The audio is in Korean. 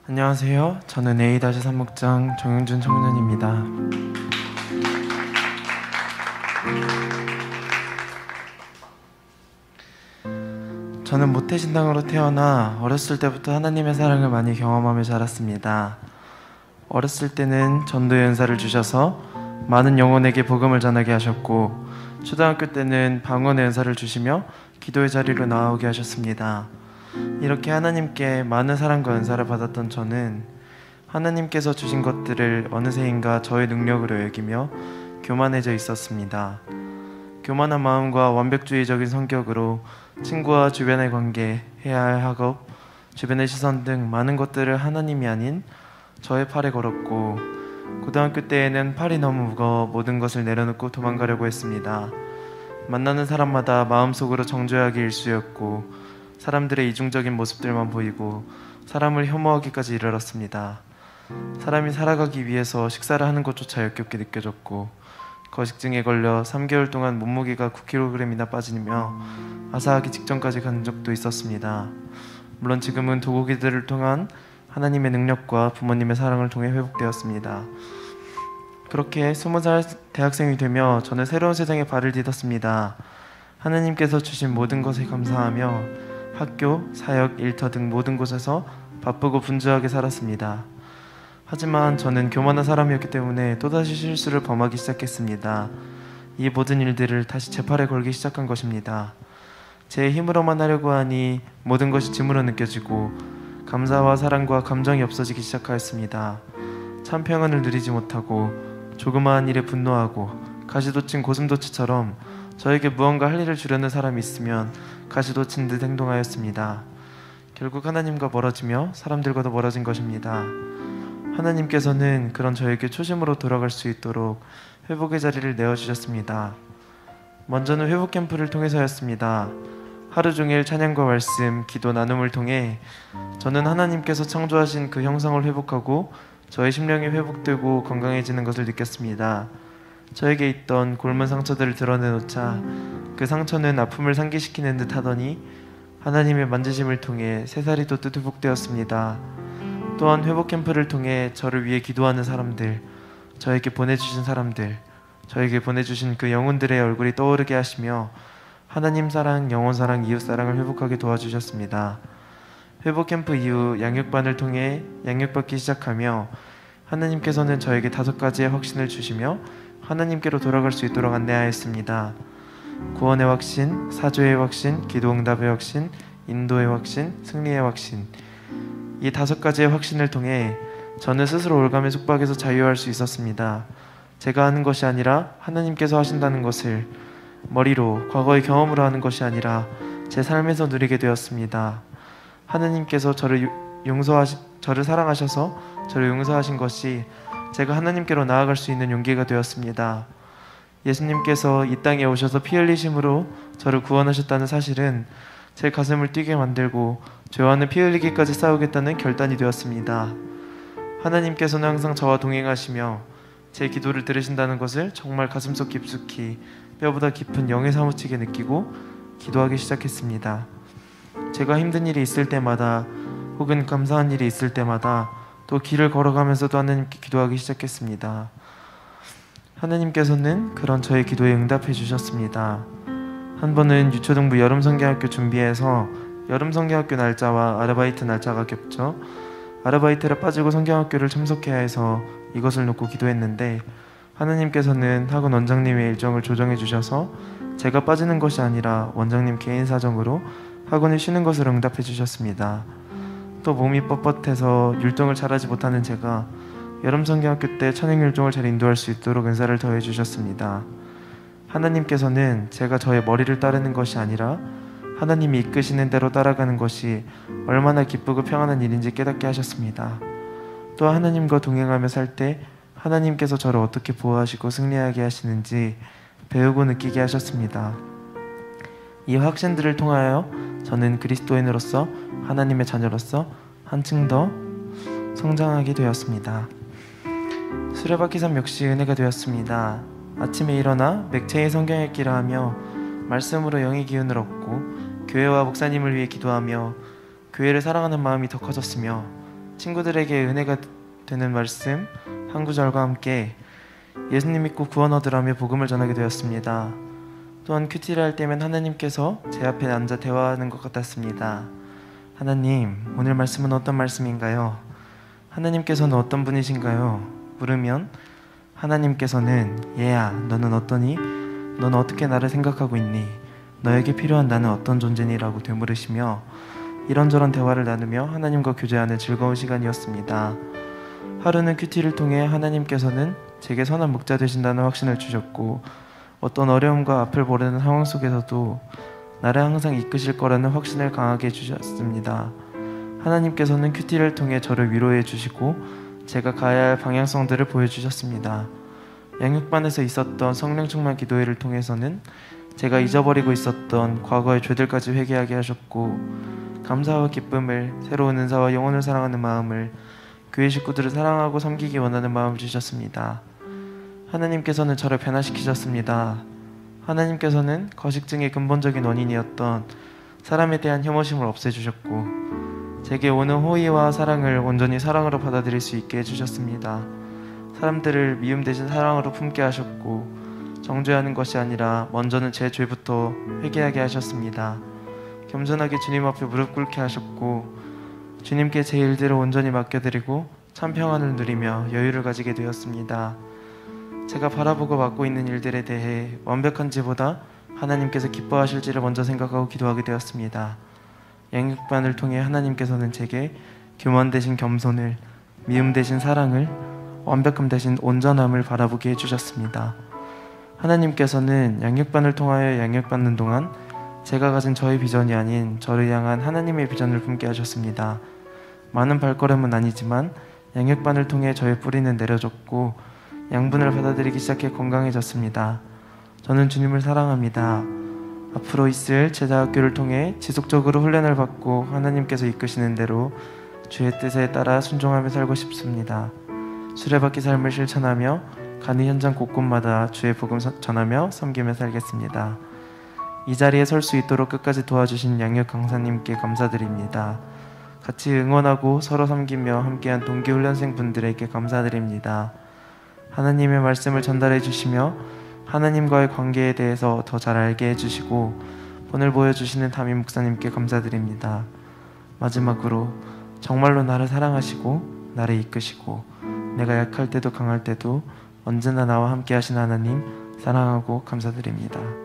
안녕하세요. 저는 A-3목장 정영준 청년입니다. 저는 모태신앙으로 태어나 어렸을 때부터 하나님의 사랑을 많이 경험하며 자랐습니다. 어렸을 때는 전도의 은사를 주셔서 많은 영혼에게 복음을 전하게 하셨고, 초등학교 때는 방언의 은사를 주시며 기도의 자리로 나오게 하셨습니다. 이렇게 하나님께 많은 사랑과 은사를 받았던 저는 하나님께서 주신 것들을 어느새인가 저의 능력으로 여기며 교만해져 있었습니다. 교만한 마음과 완벽주의적인 성격으로 친구와 주변의 관계, 해야 할 학업, 주변의 시선 등 많은 것들을 하나님이 아닌 저의 팔에 걸었고, 고등학교 때에는 팔이 너무 무거워 모든 것을 내려놓고 도망가려고 했습니다. 만나는 사람마다 마음속으로 정죄하기 일쑤였고, 사람들의 이중적인 모습들만 보이고 사람을 혐오하기까지 이르렀습니다. 사람이 살아가기 위해서 식사를 하는 것조차 역겹게 느껴졌고, 거식증에 걸려 3개월 동안 몸무게가 9kg이나 빠지며 아사하기 직전까지 간 적도 있었습니다. 물론 지금은 도구기들을 통한 하나님의 능력과 부모님의 사랑을 통해 회복되었습니다. 그렇게 20살 대학생이 되며 저는 새로운 세상에 발을 디뎠습니다. 하나님께서 주신 모든 것에 감사하며 학교, 사역, 일터 등 모든 곳에서 바쁘고 분주하게 살았습니다. 하지만 저는 교만한 사람이었기 때문에 또다시 실수를 범하기 시작했습니다. 이 모든 일들을 다시 제 팔에 걸기 시작한 것입니다. 제 힘으로만 하려고 하니 모든 것이 짐으로 느껴지고 감사와 사랑과 감정이 없어지기 시작하였습니다. 참 평안을 누리지 못하고 조그마한 일에 분노하고 가시돋친 고슴도치처럼 저에게 무언가 할 일을 주려는 사람이 있으면 가시돋친 듯 행동하였습니다. 결국 하나님과 멀어지며 사람들과도 멀어진 것입니다. 하나님께서는 그런 저에게 초심으로 돌아갈 수 있도록 회복의 자리를 내어주셨습니다. 먼저는 회복 캠프를 통해서였습니다. 하루 종일 찬양과 말씀, 기도 나눔을 통해 저는 하나님께서 창조하신 그 형상을 회복하고 저의 심령이 회복되고 건강해지는 것을 느꼈습니다. 저에게 있던 골문 상처들을 드러내놓자 그 상처는 아픔을 상기시키는 듯 하더니 하나님의 만지심을 통해 새살이 돋듯 회복되었습니다. 또한 회복 캠프를 통해 저를 위해 기도하는 사람들, 저에게 보내주신 사람들, 저에게 보내주신 그 영혼들의 얼굴이 떠오르게 하시며 하나님 사랑, 영혼 사랑, 이웃 사랑을 회복하게 도와주셨습니다. 회복 캠프 이후 양육반을 통해 양육받기 시작하며 하나님께서는 저에게 5가지의 확신을 주시며 하나님께로 돌아갈 수 있도록 안내하였습니다. 구원의 확신, 사죄의 확신, 기도응답의 확신, 인도의 확신, 승리의 확신. 이 5가지의 확신을 통해 저는 스스로 올가매 속박에서 자유할 수 있었습니다. 제가 하는 것이 아니라 하나님께서 하신다는 것을 머리로, 과거의 경험으로 하는 것이 아니라 제 삶에서 누리게 되었습니다. 하나님께서 저를 사랑하셔서 저를 용서하신 것이 제가 하나님께로 나아갈 수 있는 용기가 되었습니다. 예수님께서 이 땅에 오셔서 피 흘리심으로 저를 구원하셨다는 사실은 제 가슴을 뛰게 만들고 죄와는 피 흘리기까지 싸우겠다는 결단이 되었습니다. 하나님께서는 항상 저와 동행하시며 제 기도를 들으신다는 것을 정말 가슴속 깊숙이 뼈보다 깊은 영에 사무치게 느끼고 기도하기 시작했습니다. 제가 힘든 일이 있을 때마다 혹은 감사한 일이 있을 때마다 또 길을 걸어가면서도 하나님께 기도하기 시작했습니다. 하나님께서는 그런 저의 기도에 응답해 주셨습니다. 한 번은 유초등부 여름성경학교 준비해서 여름성경학교 날짜와 아르바이트 날짜가 겹쳐 아르바이트를 빠지고 성경학교를 참석해야 해서 이것을 놓고 기도했는데, 하나님께서는 학원 원장님의 일정을 조정해 주셔서 제가 빠지는 것이 아니라 원장님 개인 사정으로 학원을 쉬는 것을 응답해 주셨습니다. 또 몸이 뻣뻣해서 율동을 잘하지 못하는 제가 여름성경학교 때 찬양율동을 잘 인도할 수 있도록 은사를 더해 주셨습니다. 하나님께서는 제가 저의 머리를 따르는 것이 아니라 하나님이 이끄시는 대로 따라가는 것이 얼마나 기쁘고 평안한 일인지 깨닫게 하셨습니다. 또 하나님과 동행하며 살 때 하나님께서 저를 어떻게 보호하시고 승리하게 하시는지 배우고 느끼게 하셨습니다. 이 확신들을 통하여 저는 그리스도인으로서, 하나님의 자녀로서 한층 더 성장하게 되었습니다. 수레바퀴 삶 역시 은혜가 되었습니다. 아침에 일어나 맥체의 성경 읽기를 하며 말씀으로 영의 기운을 얻고 교회와 목사님을 위해 기도하며 교회를 사랑하는 마음이 더 커졌으며 친구들에게 은혜가 되는 말씀 한 구절과 함께 예수님 믿고 구원 얻으라며 복음을 전하게 되었습니다. 또한 큐티를 할 때면 하나님께서 제 앞에 앉아 대화하는 것 같았습니다. 하나님, 오늘 말씀은 어떤 말씀인가요? 하나님께서는 어떤 분이신가요? 물으면 하나님께서는 얘야, 너는 어떠니? 너는 어떻게 나를 생각하고 있니? 너에게 필요한 나는 어떤 존재니? 라고 되물으시며 이런저런 대화를 나누며 하나님과 교제하는 즐거운 시간이었습니다. 하루는 큐티를 통해 하나님께서는 제게 선한 목자 되신다는 확신을 주셨고 어떤 어려움과 앞을 모르는 상황 속에서도 나를 항상 이끄실 거라는 확신을 강하게 주셨습니다. 하나님께서는 큐티를 통해 저를 위로해 주시고 제가 가야 할 방향성들을 보여주셨습니다. 양육반에서 있었던 성령 충만 기도회를 통해서는 제가 잊어버리고 있었던 과거의 죄들까지 회개하게 하셨고 감사와 기쁨을, 새로운 은사와 영혼을 사랑하는 마음을, 교회 식구들을 사랑하고 섬기기 원하는 마음을 주셨습니다. 하나님께서는 저를 변화시키셨습니다. 하나님께서는 거식증의 근본적인 원인이었던 사람에 대한 혐오심을 없애주셨고 제게 오는 호의와 사랑을 온전히 사랑으로 받아들일 수 있게 해주셨습니다. 사람들을 미움 대신 사랑으로 품게 하셨고 정죄하는 것이 아니라 먼저는 제 죄부터 회개하게 하셨습니다. 겸손하게 주님 앞에 무릎 꿇게 하셨고 주님께 제 일들을 온전히 맡겨드리고 참 평안을 누리며 여유를 가지게 되었습니다. 제가 바라보고 맡고 있는 일들에 대해 완벽한지보다 하나님께서 기뻐하실지를 먼저 생각하고 기도하게 되었습니다. 양육반을 통해 하나님께서는 제게 교만 대신 겸손을, 미움 대신 사랑을, 완벽함 대신 온전함을 바라보게 해주셨습니다. 하나님께서는 양육반을 통하여 양육받는 동안 제가 가진 저의 비전이 아닌 저를 향한 하나님의 비전을 품게 하셨습니다. 많은 발걸음은 아니지만 양육반을 통해 저의 뿌리는 내려졌고 양분을 받아들이기 시작해 건강해졌습니다. 저는 주님을 사랑합니다. 앞으로 있을 제자학교를 통해 지속적으로 훈련을 받고 하나님께서 이끄시는 대로 주의 뜻에 따라 순종하며 살고 싶습니다. 수레바퀴 삶을 실천하며 가는 현장 곳곳마다 주의 복음 전하며 섬기며 살겠습니다. 이 자리에 설 수 있도록 끝까지 도와주신 양육 강사님께 감사드립니다. 같이 응원하고 서로 섬기며 함께한 동기훈련생 분들에게 감사드립니다. 하나님의 말씀을 전달해 주시며 하나님과의 관계에 대해서 더 잘 알게 해주시고 본을 보여주시는 담임 목사님께 감사드립니다. 마지막으로 정말로 나를 사랑하시고 나를 이끄시고 내가 약할 때도 강할 때도 언제나 나와 함께 하신 하나님 사랑하고 감사드립니다.